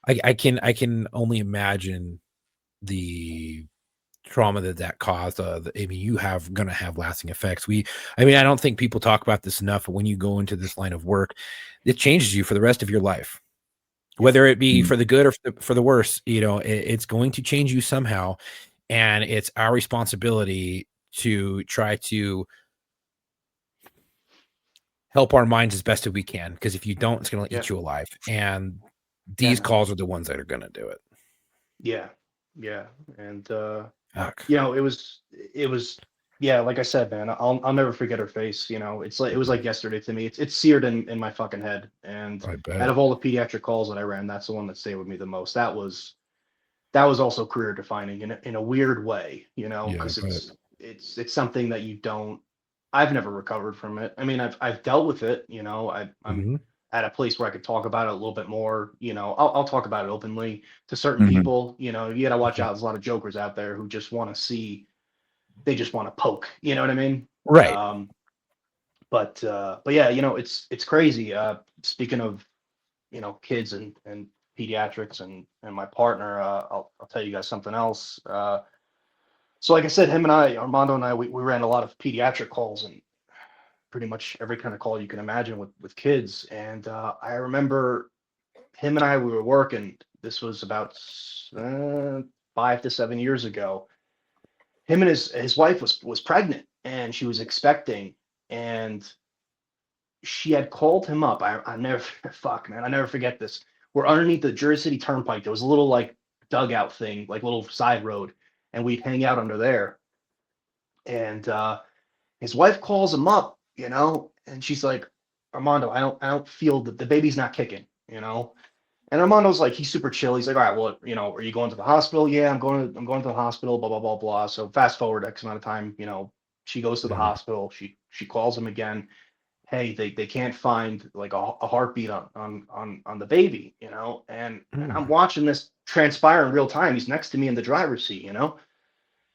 I can only imagine the trauma that caused. I mean, you gonna have lasting effects. I don't think people talk about this enough, but when you go into this line of work, it changes you for the rest of your life, whether it be for the good or for the worse. It's going to change you somehow, and it's our responsibility to try to help our minds as best as we can, because if you don't, it's going to eat you alive. And these calls are the ones that are going to do it. Yeah. And it was like I said, man, I'll never forget her face. It's like, it was like yesterday to me. It's seared in my fucking head. And out of all the pediatric calls that I ran, that's the one that stayed with me the most. That was also career defining in a weird way, because it's something that I've never recovered from it. I mean, I've dealt with it, I'm at a place where I could talk about it a little bit more. I'll talk about it openly to certain people. You gotta watch out. There's a lot of jokers out there who just want to see, they just want to poke, you know what I mean? Right. But yeah, it's crazy. Speaking of, kids and pediatrics and my partner, I'll tell you guys something else. So like I said, Armando and I, we ran a lot of pediatric calls and pretty much every kind of call you can imagine with kids. And I remember him and I, we were working. This was about 5 to 7 years ago. Him and his wife was pregnant and she was expecting, and she had called him up. I never forget this. We're underneath the Jersey City Turnpike. There was a little like dugout thing, like little side road, and we'd hang out under there. And his wife calls him up, and she's like, Armando, I don't feel that the baby's not kicking, And Armando's like, he's super chill. He's like, all right, well, are you going to the hospital? Yeah, I'm going to the hospital, blah, blah, blah, blah. So fast forward X amount of time, she goes to the hospital. She calls him again. Hey, they can't find like a heartbeat on the baby, and I'm watching this transpire in real time. He's next to me in the driver's seat,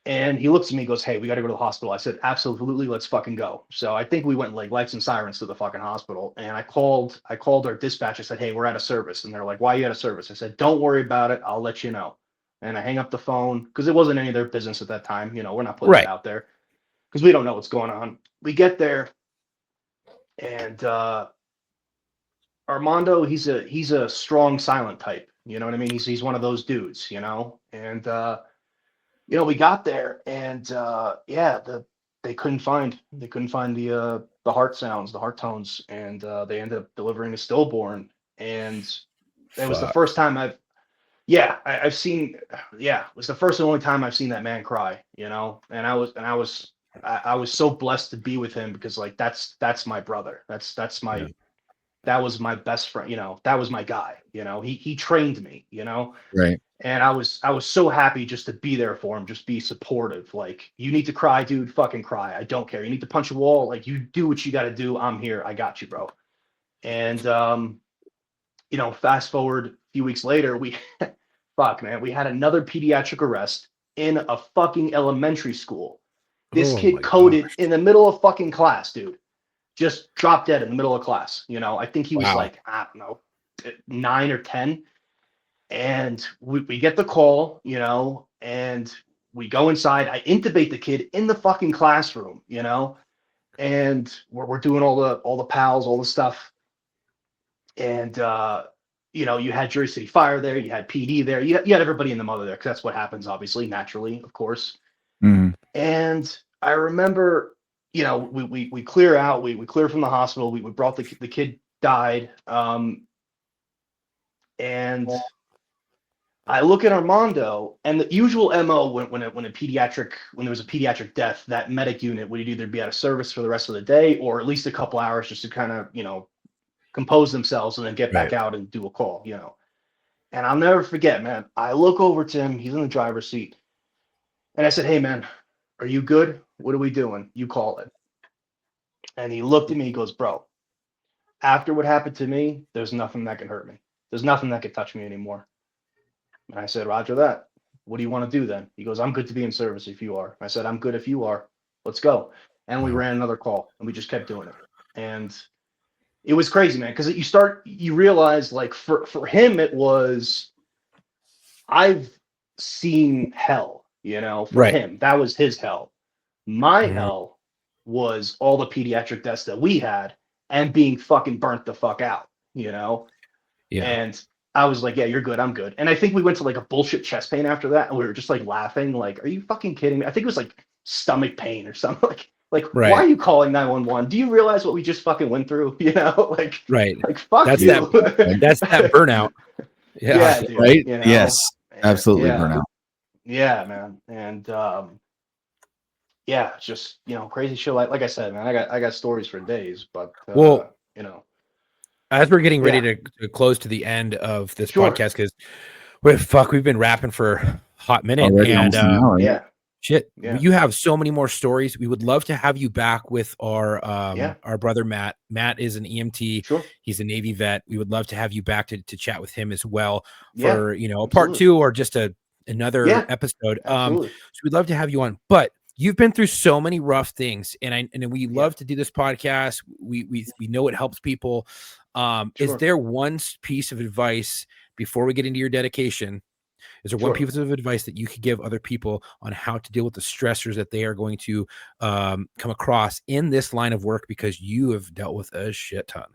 and he looks at me and goes, hey, we got to go to the hospital. I said, absolutely, let's fucking go. So I think we went like lights and sirens to the fucking hospital. And I called our dispatch. I said, hey, we're out of service. And they're like, why are you out of service? I said, don't worry about it. I'll let you know. And I hang up the phone because it wasn't any of their business at that time. We're not putting it out there because we don't know what's going on. We get there and Armando, he's a strong, silent type. You know what I mean? He's one of those dudes, and we got there and the they couldn't find the heart sounds, the heart tones, and they ended up delivering a stillborn. And it was the first time I've seen, it was the first and only time I've seen that man cry, you know. And I was so blessed to be with him, because like that's my brother. That was my best friend, you know. That was my guy, you know. He trained me, you know. Right. And I was so happy just to be there for him, just be supportive. Like, you need to cry, dude, fucking cry. I don't care. You need to punch a wall, like, you do what you got to do. I'm here. I got you, bro. And you know, fast forward a few weeks later, we we had another pediatric arrest in a fucking elementary school. This kid coded in the middle of fucking class, dude. Just dropped dead in the middle of class. You know, I think he was like, I don't know, 9 or 10. And we get the call, you know, and we go inside. I intubate the kid in the fucking classroom, you know, and we're doing all the pals, all the stuff. And, you know, you had Jersey City Fire there, you had PD there, you had everybody in the mother there, because that's what happens, obviously, naturally, of course. Mm-hmm. And I remember, you know, we clear out, we clear from the hospital, we brought the kid died. And I look at Armando, and the usual MO when there was a pediatric death, that medic unit would either be out of service for the rest of the day, or at least a couple hours, just to kind of, you know, compose themselves and then get back out and do a call, you know. And I'll never forget, man. I look over to him, he's in the driver's seat, and I said, "Hey, man, are you good? What are we doing? You call it." And he looked at me, he goes, "Bro, after what happened to me, there's nothing that can hurt me. There's nothing that can touch me anymore." And I said, "Roger that. What do you want to do then?" He goes, "I'm good to be in service if you are." I said, "I'm good if you are. Let's go." And we ran another call, and we just kept doing it. And it was crazy, man, because you realize, like, for him, it was, I've seen hell, you know, for him. That was his hell. My hell was all the pediatric deaths that we had and being fucking burnt the fuck out, you know? Yeah. And I was like, "Yeah, you're good. I'm good." And I think we went to like a bullshit chest pain after that, and we were just like laughing, like, "Are you fucking kidding me?" I think it was like stomach pain or something. Why are you calling 911? Do you realize what we just fucking went through? You know, like fuck that's you. That's that burnout. Yeah, dude, right. You know? Yes, absolutely burnout. Yeah, man, and it's just, you know, crazy shit. Like I said, man, I got stories for days, but well, you know, as we're getting ready to close to the end of this podcast, because we've been rapping for a hot minute, already, and shit, you have so many more stories. We would love to have you back with our brother Matt. Matt is an EMT. Sure. He's a Navy vet. We would love to have you back to chat with him as well for, you know, a part 2 or just another episode. So we'd love to have you on, but you've been through so many rough things, and we love to do this podcast. We know it helps people. Is there one piece of advice before we get into your dedication? Is there one piece of advice that you could give other people on how to deal with the stressors that they are going to come across in this line of work, because you have dealt with a shit ton?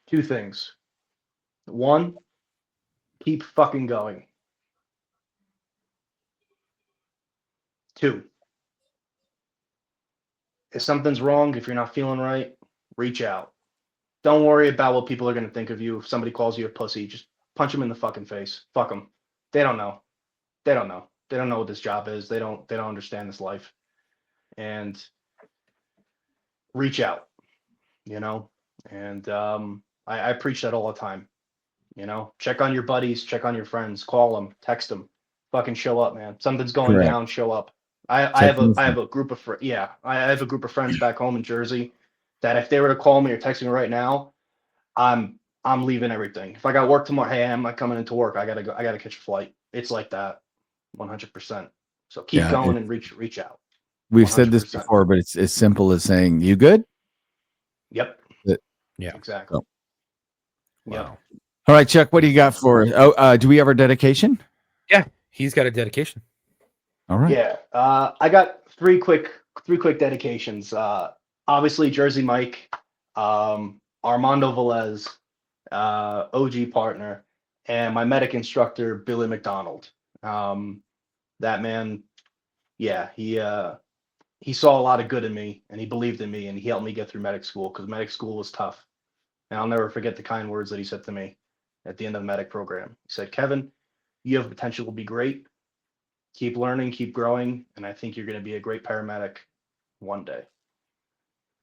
Two things. One, keep fucking going. 2, if something's wrong, if you're not feeling right, reach out. Don't worry about what people are going to think of you. If somebody calls you a pussy, just punch them in the fucking face. Fuck them. They don't know. They don't know. They don't know what this job is. They don't understand this life. And reach out, you know? And I preach that all the time. You know, check on your buddies, check on your friends, call them, text them, fucking show up, man. Something's going down, show up. I have a group of I have a group of friends back home in Jersey that if they were to call me or text me right now, I'm leaving everything. If I got work tomorrow, hey, I'm not coming into work. I gotta catch a flight. It's like that, 100%. So keep going and reach out. We've 100%. Said this before, but it's as simple as saying, "You good?" Yep. Yeah. Exactly. Oh. Wow. Yeah. All right, Chuck. What do you got for? Do we have our dedication? Yeah, he's got a dedication. All right. Yeah. I got three quick dedications. Obviously, Jersey Mike, Armando Velez, OG partner, and my medic instructor, Billy McDonald. That man, yeah, he saw a lot of good in me, and he believed in me, and he helped me get through medic school, because medic school was tough. And I'll never forget the kind words that he said to me at the end of the medic program. He said, "Kevin, you have potential to be great. Keep learning, keep growing, and I think you're going to be a great paramedic one day."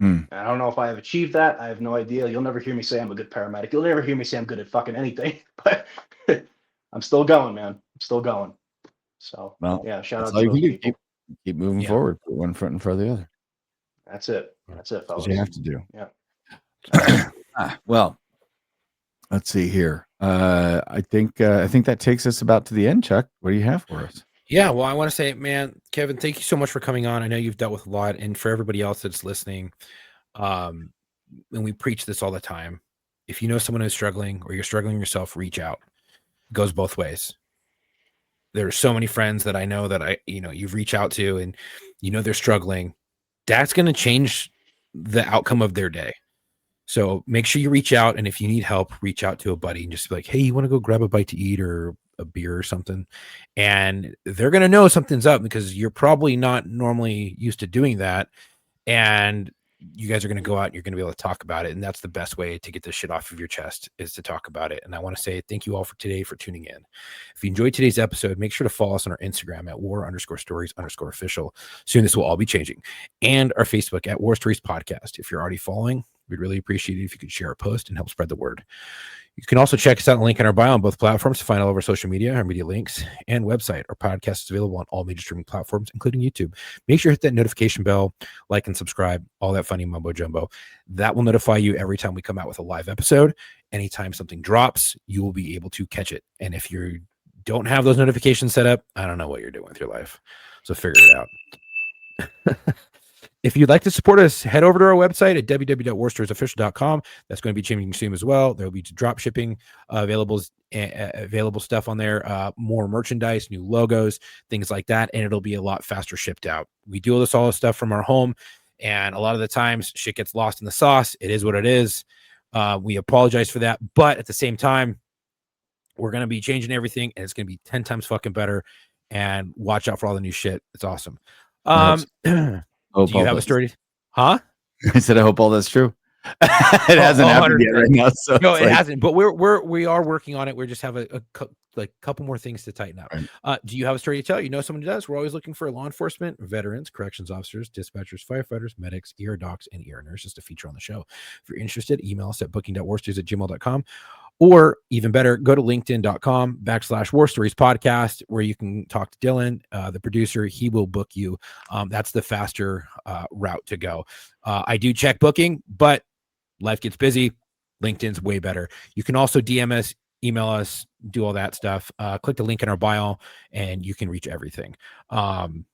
And I don't know if I have achieved that. I have no idea. You'll never hear me say I'm a good paramedic. You'll never hear me say I'm good at fucking anything. But I'm still going, man. I'm still going. So, Well, yeah, shout that's out all to you those can do. people. Keep moving Yeah. forward. Put one foot in front of the other. That's it. That's it, That's fellas. what you have to do. Yeah. Well, let's see here. I think that takes us about to the end, Chuck. What do you have for us? Yeah, well, I want to say, man, Kevin, thank you so much for coming on. I know you've dealt with a lot, and for everybody else that's listening, and we preach this all the time. If you know someone who's struggling, or you're struggling yourself, reach out. It goes both ways. There are so many friends that I know that you've reached out to, and they're struggling. That's going to change the outcome of their day. So make sure you reach out, and if you need help, reach out to a buddy and just be like, "Hey, you want to go grab a bite to eat or a beer or something?" And they're going to know something's up, because you're probably not normally used to doing that. And you guys are going to go out and you're going to be able to talk about it. And that's the best way to get this shit off of your chest, is to talk about it. And I want to say thank you all for today for tuning in. If you enjoyed today's episode, make sure to follow us on our Instagram at war_stories_official. Soon this will all be changing. And our Facebook at War Stories Podcast. If you're already following, we'd really appreciate it if you could share a post and help spread the word. You can also check us out, link in our bio on both platforms to find all of our social media, our media links, and website. Our podcast is available on all major streaming platforms, including YouTube. Make sure to hit that notification bell, like and subscribe, all that funny mumbo jumbo. That will notify you every time we come out with a live episode. Anytime something drops, you will be able to catch it. And if you don't have those notifications set up, I don't know what you're doing with your life. So figure it out. If you'd like to support us, head over to our website at www.warstoriesofficial.com. That's going to be changing soon as well. There will be drop shipping available stuff on there, more merchandise, new logos, things like that, and it'll be a lot faster shipped out. We do all this stuff from our home, and a lot of the times shit gets lost in the sauce. It is what it is. We apologize for that, but at the same time, we're going to be changing everything, and it's going to be 10 times fucking better. And watch out for all the new shit. It's awesome. Do you have a story? Huh? I said, I hope all that's true. It hasn't happened yet right now. So no, it hasn't, but we are working on it. We just have a couple more things to tighten up. Right. Do you have a story to tell? You know someone who does? We're always looking for law enforcement, veterans, corrections officers, dispatchers, firefighters, medics, ER docs, and ER nurses to feature on the show. If you're interested, email us at booking.warstories@gmail.com. Or even better, go to linkedin.com/War Stories Podcast, where you can talk to Dylan, the producer. He will book you. That's the faster route to go. I do check booking, but life gets busy. LinkedIn's way better. You can also DM us, email us, do all that stuff. Click the link in our bio, and you can reach everything. And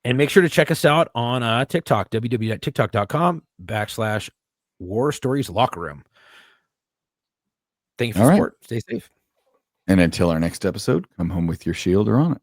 make sure to check us out on TikTok, www.tiktok.com/War Stories Locker Room. Thank you for the support. Stay safe. And until our next episode, come home with your shield or on it.